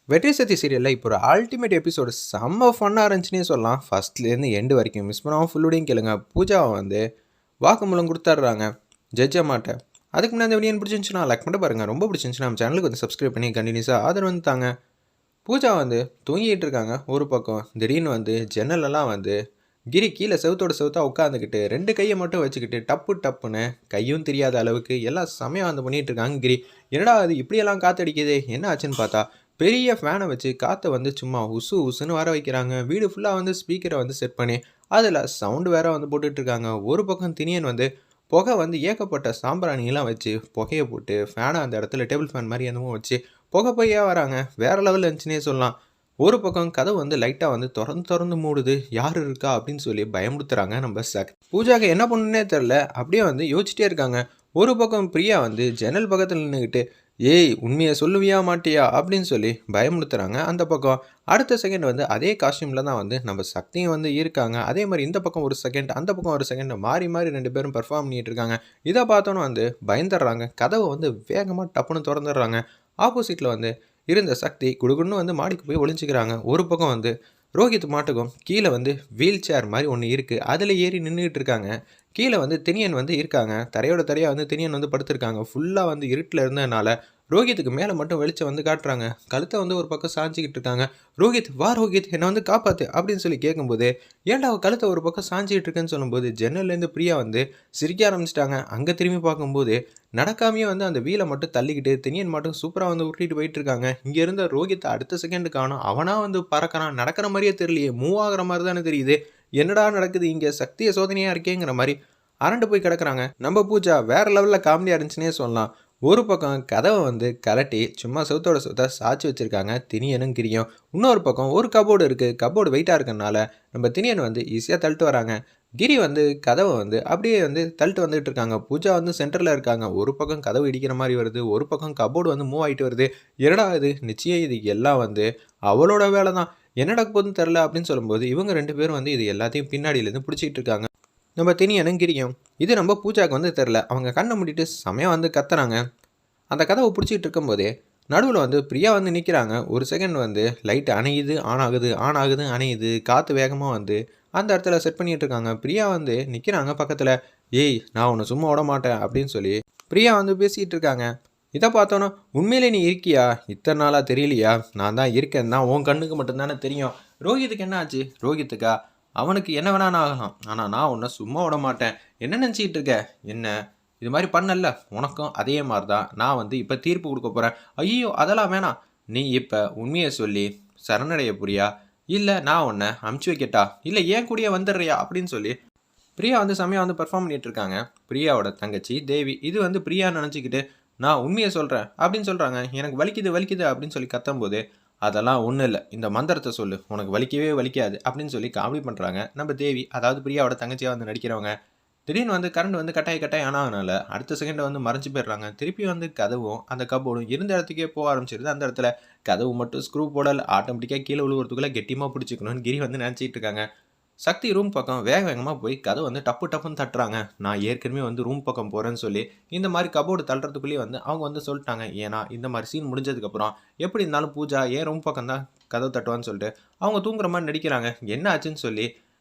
வெற்றி சத்தி சீரியலில் இப்போ ஒரு அல்டிமேட் எபிசோடு செம்ம ஃபன்னாக இருந்துச்சுன்னே சொல்லலாம். ஃபஸ்ட்லேருந்து எண்டு வரைக்கும் மிஸ் பண்ணாமல் ஃபுல்லுடையும் கேளுங்க. பூஜாவை வந்து வாக்குமூலம் கொடுத்துட்றாங்க ஜட்ஜ் அம்மாட்ட. அதுக்கு முன்னாடி அந்த வீடியோ பிடிச்சிருந்துச்சுன்னா லைக் மட்டும் பாருங்கள். ரொம்ப பிடிச்சிருந்துச்சுன்னா நம்ம சேனலுக்கு வந்து சப்ஸ்கிரைப் பண்ணி கண்டினியூஸாக ஆதரவு வந்து தாங்க. பூஜா வந்து தூங்கிட்டு இருக்காங்க. ஒரு பக்கம் திடீர்னு வந்து ஜன்னலெல்லாம் வந்து கிரி கீழே செவுத்தோட செவுத்தா உட்காந்துக்கிட்டு 2 கையை மட்டும் வச்சுக்கிட்டு டப்பு டப்புன்னு கையும் தெரியாத அளவுக்கு எல்லாம் செமையாக வந்து பண்ணிகிட்டு இருக்காங்க. கிரி என்னடா அது இப்படியெல்லாம் காற்றடிக்குது என்ன ஆச்சுன்னு பார்த்தா பெரிய ஃபேனை வச்சு காற்றை வந்து சும்மா உசு உசுன்னு வர வைக்கிறாங்க. வீடு ஃபுல்லாக வந்து ஸ்பீக்கரை வந்து செட் பண்ணி அதில் சவுண்டு வேற வந்து போட்டுட்ருக்காங்க. ஒரு பக்கம் திணியன் வந்து புகை வந்து ஏகப்பட்ட சாம்பிராணியெல்லாம் வச்சு புகையை போட்டு ஃபேனை அந்த இடத்துல டேபிள் ஃபேன் மாதிரி என்னமோ வச்சு புகை பையாக வராங்க. வேறு லெவலில் இருந்துச்சுன்னே சொல்லலாம். ஒரு பக்கம் கதவு வந்து லைட்டாக வந்து திறந்து மூடுது. யார் இருக்கா அப்படின்னு சொல்லி பயமுறுத்துறாங்க நம்ம பூஜாக்கு என்ன பண்ணுன்னே தெரில. அப்படியே வந்து யோசிச்சிட்டே இருக்காங்க. ஒரு பக்கம் பிரியா வந்து ஜன்னல் பக்கத்தில் நின்றுக்கிட்டு ஏய் உண்மையை சொல்லுவியா மாட்டியா அப்படின்னு சொல்லி பயமுறுத்துறாங்க. அந்த பக்கம் அடுத்த செகண்ட் வந்து அதே காஸ்டியூமில் தான் வந்து நம்ம சக்தியும் வந்து இருக்காங்க. அதே மாதிரி இந்த பக்கம் ஒரு செகண்ட் அந்த பக்கம் ஒரு செகண்ட் மாறி மாறி 2 பேரும் பெர்ஃபார்ம் பண்ணிட்டு இருக்காங்க. இதை பார்த்தோன்னு வந்து பயந்துடுறாங்க. கதவை வந்து வேகமாக டப்புன்னு திறந்துடுறாங்க. ஆப்போசிட்டில் வந்து இருந்த சக்தி குடுகுன்னு வந்து மாடிக்கு போய் ஒளிஞ்சிக்கிறாங்க. ஒரு பக்கம் வந்து ரோஹித் மாட்டுக்கும் கீழே வந்து வீல் சேர் மாதிரி ஒன்று இருக்குது. அதில் ஏறி நின்றுட்டு இருக்காங்க. கீழே வந்து திணியன் வந்து இருக்காங்க. தரையோட தரையாக வந்து திணியன் வந்து படுத்திருக்காங்க. ஃபுல்லாக வந்து இருட்டில் இருந்ததுனால ரோஹித்துக்கு மேலே மட்டும் வெளிச்சம் வந்து காட்டுறாங்க. கழுத்தை வந்து ஒரு பக்கம் சாஞ்சிக்கிட்டு இருக்காங்க. ரோஹித் வா ரோஹித் என்னை வந்து காப்பாற்று அப்படின்னு சொல்லி கேட்கும்போது ஏன்டா அவள் கழுத்தை ஒரு பக்கம் சாஞ்சிக்கிட்டு இருக்குன்னு சொல்லும்போது ஜன்னல்லேருந்து பிரியா வந்து சிரிக்க ஆரம்பிச்சிட்டாங்க. அங்கே திரும்பி பார்க்கும்போது நடக்காமையே வந்து அந்த வீலை மட்டும் தள்ளிக்கிட்டு திணியன் மட்டும் சூப்பராக வந்து உருட்டிட்டு போயிட்டு இருக்காங்க. இங்கே இருந்த ரோஹித்தை அடுத்த செகண்டு காணும். அவனாக வந்து பறக்கிறான். நடக்கிற மாதிரியே தெரியலையே, மூவ் ஆகிற மாதிரி தானே தெரியுது. என்னடா நடக்குது இங்கே, சக்திய சோதனையாக இருக்கேங்கிற மாதிரி அரண்டு போய் கிடக்குறாங்க. நம்ம பூஜா வேற லெவலில் காமெடியாக இருந்துச்சுன்னே சொல்லலாம். ஒரு பக்கம் கதவை வந்து கலட்டி சும்மா செவுத்தோட செவுத்தா சாய்ச்சி வச்சுருக்காங்க திணியனும் கிரியும். இன்னொரு பக்கம் ஒரு கபோர்டு இருக்குது. கபோர்டு வெயிட்டாக இருக்கனால நம்ம திணியன் வந்து ஈஸியாக தள்ளிட்டு வராங்க. கிரி வந்து கதவை வந்து அப்படியே வந்து தள்ளிட்டு வந்துட்டு இருக்காங்க. பூஜா வந்து சென்டரில் இருக்காங்க. ஒரு பக்கம் கதவு இடிக்கிற மாதிரி வருது. ஒரு பக்கம் கபோர்டு வந்து மூவ் ஆகிட்டு வருது. என்னடா இது நிச்சயம் இது எல்லாம் வந்து அவளோட வேலை தான். என்ன நடக்க போகுதுன்னு தெரில அப்படின்னு சொல்லும்போது இவங்க 2 பேரும் வந்து இது எல்லாத்தையும் பின்னாடியிலேருந்து பிடிச்சிக்கிட்டு இருக்காங்க. நம்ம திணியனும் கிரியும் இது நம்ம பூஜாவுக்கு வந்து தெரில. அவங்க கண்ணை மூடிட்டு செமையாக வந்து கத்துறாங்க. அந்த கதவை பிடிச்சிட்டு இருக்கும்போதே நடுவில் வந்து பிரியா வந்து நிற்கிறாங்க. ஒரு செகண்ட் வந்து லைட் அணையுது ஆன் ஆகுது, ஆன் ஆகுது அணையுது. காற்று வேகமாக வந்து அந்த இடத்துல செட் பண்ணிகிட்டு இருக்காங்க. பிரியா வந்து நிற்கிறாங்க பக்கத்தில். ஏய் நான் உன்னை சும்மா விட மாட்டேன் அப்படின்னு சொல்லி பிரியா வந்து பேசிகிட்டு இருக்காங்க. இதை பார்த்தோன்னா உண்மையிலே நீ இருக்கியா, இத்தனை நாளாக தெரியலையா, நான் தான் இருக்கேன் தான் உன் கண்ணுக்கு மட்டும்தானே தெரியும். ரோஹித்துக்கு என்ன ஆச்சு, ரோஹித்துக்கா அவனுக்கு என்ன வேணான்னு ஆகலாம், ஆனால் நான் உன்னை சும்மா விட மாட்டேன். என்ன நினச்சிக்கிட்டு இருக்க, என்ன இது மாதிரி பண்ணல உனக்கும் அதே மாதிரி தான் நான் வந்து இப்போ தீர்ப்பு கொடுக்க போகிறேன். ஐயோ அதெல்லாம் வேணாம், நீ இப்போ உண்மையை சொல்லி சரணடைய புரியா, இல்லை நான் உன்னை அமுச்சு வைக்கட்டா, இல்லை ஏன் கூடயே வந்துடுறியா அப்படின்னு சொல்லி பிரியா வந்து செம்மையாக வந்து பெர்ஃபார்ம் பண்ணிட்டு இருக்காங்க. பிரியாவோட தங்கச்சி தேவி இது வந்து பிரியா நினச்சிக்கிட்டு நான் உண்மையை சொல்கிறேன் அப்படின்னு சொல்கிறாங்க. எனக்கு வலிக்குது வலிக்குது அப்படின்னு சொல்லி கத்தும்போது அதெல்லாம் ஒன்றும் இல்லை, இந்த மந்திரத்தை சொல்லு உனக்கு வலிக்கவே வலிக்காது அப்படின்னு சொல்லி காமெடி பண்ணுறாங்க நம்ம தேவி. அதாவது பிரியாவோட தங்கச்சியாக வந்து நடிக்கிறவங்க. திடீர்னு வந்து கரண்ட் வந்து கட்டாய் ஆனாதனால அடுத்த செகண்ட் வந்து மறைஞ்சு போயிடுறாங்க. திருப்பி வந்து கதவும் அந்த கபோர்டும் இருந்த இடத்துக்கே போக ஆரம்பிச்சிருது. அந்த இடத்துல கதவு மட்டும் ஸ்க்ரூ போடல் ஆட்டோமேட்டிக்காக கீழே விழுவுறதுக்குள்ளே கெட்டியமாக பிடிச்சிக்கணும்னு கிரி வந்து நினச்சிட்டு இருக்காங்க. சக்தி ரூம் பக்கம் வேகமாக போய் கதை வந்து டப்புன்னு தட்டுறாங்க. நான் ஏற்கனவே வந்து ரூம் பக்கம் போகிறேன்னு சொல்லி இந்த மாதிரி கபோர்டு தள்ளுறதுக்குள்ளேயே வந்து அவங்க வந்து சொல்லிட்டாங்க. ஏன்னா இந்த மாதிரி சீன் முடிஞ்சதுக்கப்புறம் எப்படி இருந்தாலும் பூஜா ஏன் ரூம் பக்கம் தான் கதவை தட்டுவான்னு சொல்லிட்டு அவங்க தூங்குற மாதிரி நடிக்கிறாங்க. என்ன ஆச்சுன்னு சொல்லி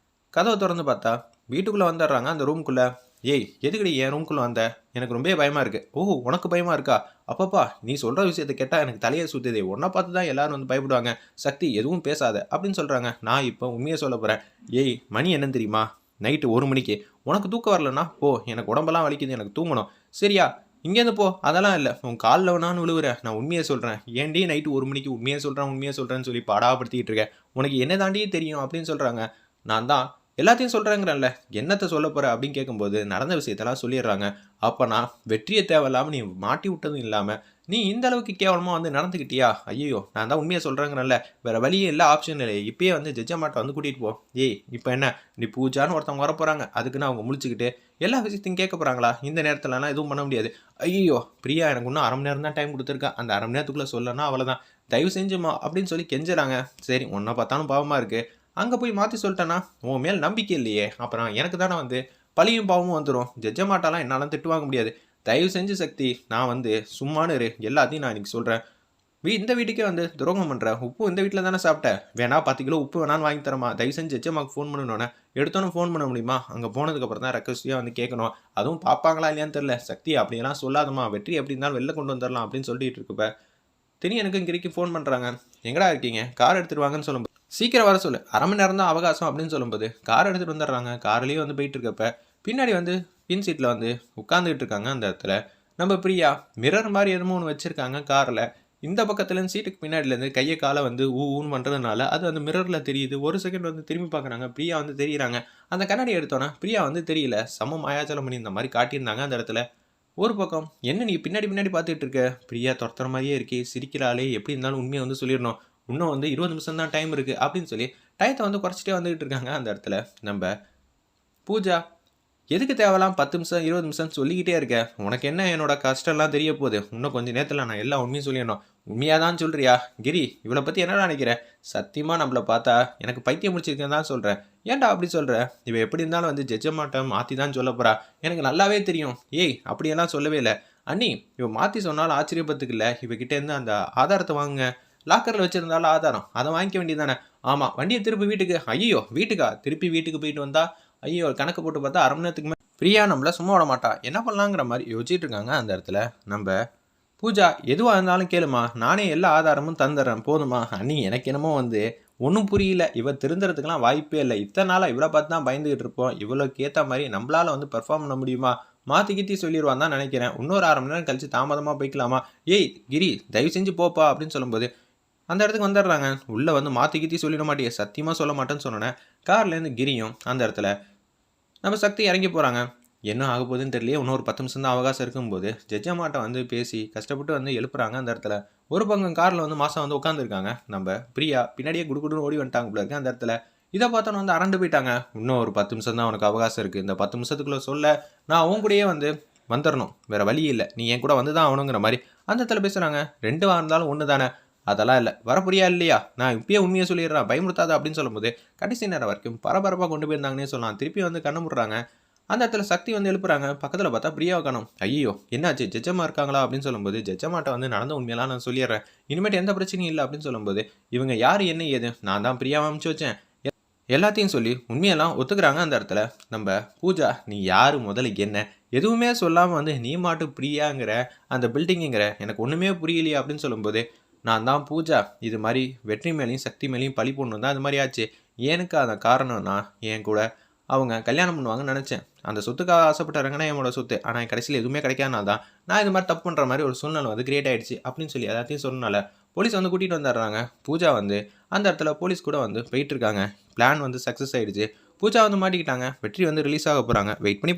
கதவை திறந்து பார்த்தா வீட்டுக்குள்ளே வந்துடுறாங்க. அந்த ரூம்குள்ளே ஏய் எதுக்கடி என் ரூம்குள்ளே வந்த, எனக்கு ரொம்ப பயமாக இருக்குது. ஓ உனக்கு பயமாக இருக்கா, அப்பப்பா நீ சொல்கிற விஷயத்தை கேட்டால் எனக்கு தலையை சுற்றுதே, உன்னை பார்த்து தான் எல்லோரும் வந்து பயப்படுவாங்க. சக்தி எதுவும் பேசாத அப்படின்னு சொல்கிறாங்க. நான் இப்போ உண்மையை சொல்ல போகிறேன். ஏய் மணி என்னன்னு தெரியுமா, நைட்டு 1 மணிக்கு. உனக்கு தூக்கம் வரலன்னா போ, எனக்கு உடம்பெல்லாம் வலிக்குது, எனக்கு தூங்கணும் சரியா, இங்கேருந்து போ. அதெல்லாம் இல்லை, உன் காலில் வேணான்னு விழுவுறேன், நான் உண்மையை சொல்கிறேன். ஏன்டி நைட்டு 1 மணிக்கு உண்மையை சொல்கிறேன்னு சொல்லி பாடாப்படுத்திக்கிட்டு இருக்கேன், உனக்கு என்ன தாண்டியே தெரியும் அப்படின்னு சொல்கிறாங்க. நான் தான் எல்லாத்தையும் சொல்கிறேங்கிறல்ல, என்னத்தை சொல்ல போகிற அப்படின்னு கேட்கும்போது நடந்த விஷயத்தெல்லாம் சொல்லிடுறாங்க. அப்போ நான் வெற்றியை தேவையில்லாமல் நீ மாட்டி விட்டதும் இல்லாமல் நீ இந்த அளவுக்கு கேவலமாக வந்து நடந்துக்கிட்டியா, ஐயோ நான் தான் உண்மையை சொல்கிறேங்கிறல்ல, வேறு வழியே இல்லை, ஆப்ஷன் இல்லை, இப்போயே வந்து ஜட்ஜமாட்டை வந்து கூட்டிகிட்டு போ. ஏய் இப்போ என்ன நீ பூஜான்னு ஒருத்தவங்க வர போகிறாங்க, அதுக்குன்னு அவங்க முழிச்சுக்கிட்டு எல்லா விஷயத்தையும் கேட்க போகிறாங்களா, இந்த நேரத்துலலாம் எதுவும் பண்ண முடியாது. ஐயோ பிரியா எனக்கு இன்னும் 1/2 மணி நேரம் தான் டைம் கொடுத்துருக்கா, அந்த 1/2 மணி நேரத்துக்குள்ளே சொல்லனா அவ்வளோதான், தயவு செஞ்சுமா அப்படின்னு சொல்லி கெஞ்சுறாங்க. சரி உன்னை பார்த்தாலும் பாவமாக இருக்குது, அங்கே போய் மாற்றி சொல்லிட்டேன்னா உன் மேல் நம்பிக்கை இல்லையே, அப்புறம் எனக்கு தானே வந்து பழியும் பாவமும் வந்துடும், ஜட்ஜமாட்டாலாம் என்னால் திட்டு வாங்க முடியாது. தயவு செஞ்சு சக்தி நான் வந்து சும்மானு இரு, எல்லாத்தையும் நான் இன்றைக்கி சொல்கிறேன். இந்த வீட்டுக்கே வந்து துரோகம் பண்ணுற, உப்பு இந்த வீட்டில் தானே சாப்பிட்டேன், வேணா 10 கிலோ உப்பு வேணான்னு வாங்கி தரமா, தயவு செஞ்சு ஜெஜம்மாக்கு ஃபோன் பண்ணணுன்னே எடுத்தோன்னே ஃபோன் பண்ண முடியுமா, அங்கே போனதுக்கப்புறம் தான் ரெக்வஸ்டியாக வந்து கேட்கணும், அதுவும் பார்ப்பாங்களா இல்லையான்னு தெரில, சக்தி அப்படியெல்லாம் சொல்லாதம்மா, வெற்றி எப்படி இருந்தாலும் வெளில கொண்டு வந்துடலாம் அப்படின்னு சொல்லிட்டு இருக்கப்ப எனக்கு கிரிக்கு ஃபோன் பண்ணுறாங்க, எங்கடா இருக்கீங்க, கார் எடுத்துகிட்டு வாங்கன்னு சொல்லும்போது சீக்கிரம் வர சொல்லு, அரை மணி நேரம் தான் அவகாசம் அப்படின்னு சொல்லும்போது கார் எடுத்துகிட்டு வந்துடுறாங்க. கார்லேயே வந்து போயிட்டு இருக்கப்ப பின்னாடி வந்து பின் சீட்டில் வந்து உட்காந்துக்கிட்டு இருக்காங்க. அந்த இடத்துல நம்ம பிரியா மிரர் மாதிரி எதுவும் ஒன்று வச்சுருக்காங்க காரில். இந்த பக்கத்துலேருந்து சீட்டுக்கு பின்னாடிலேருந்து கையை காலை வந்து ஊன்னு பண்ணுறதுனால அது அந்த மிரரில் தெரியுது. ஒரு செகண்ட் வந்து திரும்பி பார்க்குறாங்க, பிரியா வந்து தெரியுறாங்க. அந்த கண்ணாடி எடுத்தோன்னே பிரியா வந்து தெரியல, செம்ம மாயாஜலம் பண்ணி இந்த மாதிரி காட்டியிருந்தாங்க அந்த இடத்துல. ஒரு பக்கம் என்ன நீ பின்னாடி பின்னாடி பார்த்துட்டு இருக்க, பிரியா துரத்துற மாதிரியே இருக்கே, சிரிக்கிறாளே, எப்படி இருந்தாலும் உண்மையை வந்து சொல்லிடணும், இன்னும் வந்து 20 நிமிஷம் தான் டைம் இருக்குது அப்படின்னு சொல்லி டயத்தை வந்து குறைச்சிட்டே வந்துகிட்டு இருக்காங்க. அந்த இடத்துல நம்ம பூஜா எதுக்கு தேவலாம் 10 நிமிஷம் 20 நிமிஷம் சொல்லிக்கிட்டே இருக்க, உனக்கு என்ன என்னோட கஷ்டம்லாம் தெரிய போகுது, இன்னும் கொஞ்சம் நேரத்தில் நான் எல்லா உண்மையும் சொல்லிடணும், உண்மையாக தான் சொல்கிறியா கிரி, இவளை பற்றி என்னடா நினைக்கிறேன், சத்தியமாக நம்மளை பார்த்தா எனக்கு பைத்தியம் முடிச்சிருக்கேன்னு தான் சொல்கிறேன், ஏன்டா அப்படி சொல்கிற, இவ எப்படி இருந்தாலும் வந்து ஜெஜமாட்ட மாற்றி தான் சொல்ல போகிறா, எனக்கு நல்லாவே தெரியும், ஏய் அப்படியெல்லாம் சொல்லவே இல்லை அண்ணி, இவ மாற்றி சொன்னாலும் ஆச்சரியப்பத்துக்கு இல்லை, இவகிட்டேருந்து அந்த ஆதாரத்தை வாங்குங்க, லாக்கரில் வச்சுருந்தாலும் ஆதாரம் அதை வாங்கிக்க வேண்டியதானே, ஆமாம் வண்டியை திருப்பி வீட்டுக்கு, ஐயோ வீட்டுக்கா, திருப்பி வீட்டுக்கு போயிட்டு வந்தா ஐயோ கணக்கு போட்டு பார்த்தா அரை மணி நேரத்துக்கு மேலே ஃப்ரீயா நம்மள சும்மா விட மாட்டா, என்ன பண்ணலாங்கிற மாதிரி யோசிச்சுட்டு இருக்காங்க. அந்த இடத்துல நம்ம பூஜா எதுவாக இருந்தாலும் கேளுமா, நானே எல்லா ஆதாரமும் தந்துடுறேன் போதுமா, அண்ணி எனக்கு என்னமோ வந்து ஒன்றும் புரியல, இவ திருந்துறதுக்கெல்லாம் வாய்ப்பே இல்லை, இத்தனை நாளாக இவ்வளோ பார்த்து தான் பயந்துகிட்டு இருப்போம், இவ்வளோக்கு ஏற்ற மாதிரி நம்மளால் வந்து பெர்ஃபார்ம் பண்ண முடியுமா, மாற்றி கீத்தி சொல்லிடுவான் தான் நினைக்கிறேன், இன்னொரு 1/2 மணி நேரம் கழிச்சு தாமதமாக போய்க்கலாமா, ஏய் கிரி தயவு செஞ்சு போப்பா அப்படின்னு சொல்லும்போது அந்த இடத்துக்கு வந்துடுறாங்க. உள்ளே வந்து மாற்றி கீத்தி சொல்லிட மாட்டேன், சத்தியமாக சொல்ல மாட்டேன்னு சொன்னேன். கார்லேருந்து கிரியும் அந்த இடத்துல நம்ம சக்தி இறங்கி போகிறாங்க. என்ன ஆக போகுதுன்னு தெரியலையே, இன்னொரு 10 நிமிஷம் தான் அவகாசம் இருக்கும்போது ஜட்ஜம்மாட்ட வந்து பேசி கஷ்டப்பட்டு வந்து எழுப்புறாங்க. அந்த இடத்துல ஒரு பக்கம் காரில் வந்து மாதம் வந்து உட்காந்துருக்காங்க. நம்ம பிரியா பின்னாடியே குடுகுடுன்னு ஓடி வந்துட்டாங்க போல இருக்கு. அந்த இடத்துல இதை பார்த்தோன்னு வந்து அரண்டு போயிட்டாங்க. இன்னும் ஒரு 10 நிமிஷம் தான் உனக்கு அவகாசம் இருக்குது, இந்த 10 நிமிஷத்துக்குள்ளே சொல்ல நான் அவங்க கூடயே வந்து வந்துடணும், வேறு வழி இல்லை, நீ என் கூட வந்து தான் ஆகணுங்கிற மாதிரி அந்த இடத்துல பேசுகிறாங்க. 2 இருந்தாலும் ஒன்று தானே, அதெல்லாம் இல்லை, வரப்புரியா இல்லையா, நான் இப்பயே உண்மையை சொல்லிடுறேன், பயமுறுத்தாத அப்படின்னு சொல்லும்போது கடைசி நேரம் வரைக்கும் பரபரப்பாக கொண்டு போயிருந்தாங்கன்னே சொல்லலாம். திருப்பி வந்து கண்ணு முடுறாங்க. அந்த இடத்துல சக்தி வந்து எழுப்புறாங்க. பக்கத்தில் பார்த்தா பிரியாவை காணோம். ஐயோ என்னாச்சு, ஜட்ஜம்மா இருக்காங்களா அப்படின்னு சொல்லும்போது ஜட்ஜம்மாட்ட வந்து நடந்த உண்மையெல்லாம் நான் சொல்லிடுறேன், இனிமேட்டு எந்த பிரச்சனையும் இல்லை அப்படின்னு சொல்லும்போது இவங்க யார் என்ன ஏது, நான் தான் பிரியாவை அனுப்பிச்சு வச்சேன் எல்லாத்தையும் சொல்லி உண்மையெல்லாம் ஒத்துக்கிறாங்க. அந்த இடத்துல நம்ம பூஜா நீ யார் முதல்ல என்ன எதுவுமே சொல்லாமல் வந்து நீ மாட்டு பிரியாங்கிற அந்த பில்டிங்குங்கிற எனக்கு ஒன்றுமே புரியலையே அப்படின்னு சொல்லும்போது நான் தான் பூஜா, இது மாதிரி வெற்றி மேலேயும் சக்தி மேலேயும் பழி போடணும் தான் அது மாதிரி ஆச்சு, எனக்கு அந்த காரணம்னா என் கூட அவங்க கல்யாணம் பண்ணுவாங்கன்னு நினச்சேன், அந்த சொத்துக்காக ஆசைப்பட்டாருங்கன்னா என்னோட சொத்து, ஆனால் கடைசியில் எதுவுமே கிடைக்காதனால தான் நான் இது மாதிரி தப்பு பண்ணுற மாதிரி ஒரு சூழ்நிலை வந்து கிரியேட் ஆகிடுச்சு அப்படின்னு சொல்லி எல்லாத்தையும் சொன்னனால போலீஸ் வந்து கூட்டிகிட்டு வந்துடுறாங்க. பூஜா வந்து அந்த இடத்துல போலீஸ் கூட வந்து போயிட்டுருக்காங்க. பிளான் வந்து சக்ஸஸ் ஆகிடுச்சு. பூஜா வந்து மாட்டிக்கிட்டாங்க. வெற்றி வந்து ரிலீஸ் ஆக போகிறாங்க. வெயிட் பண்ணி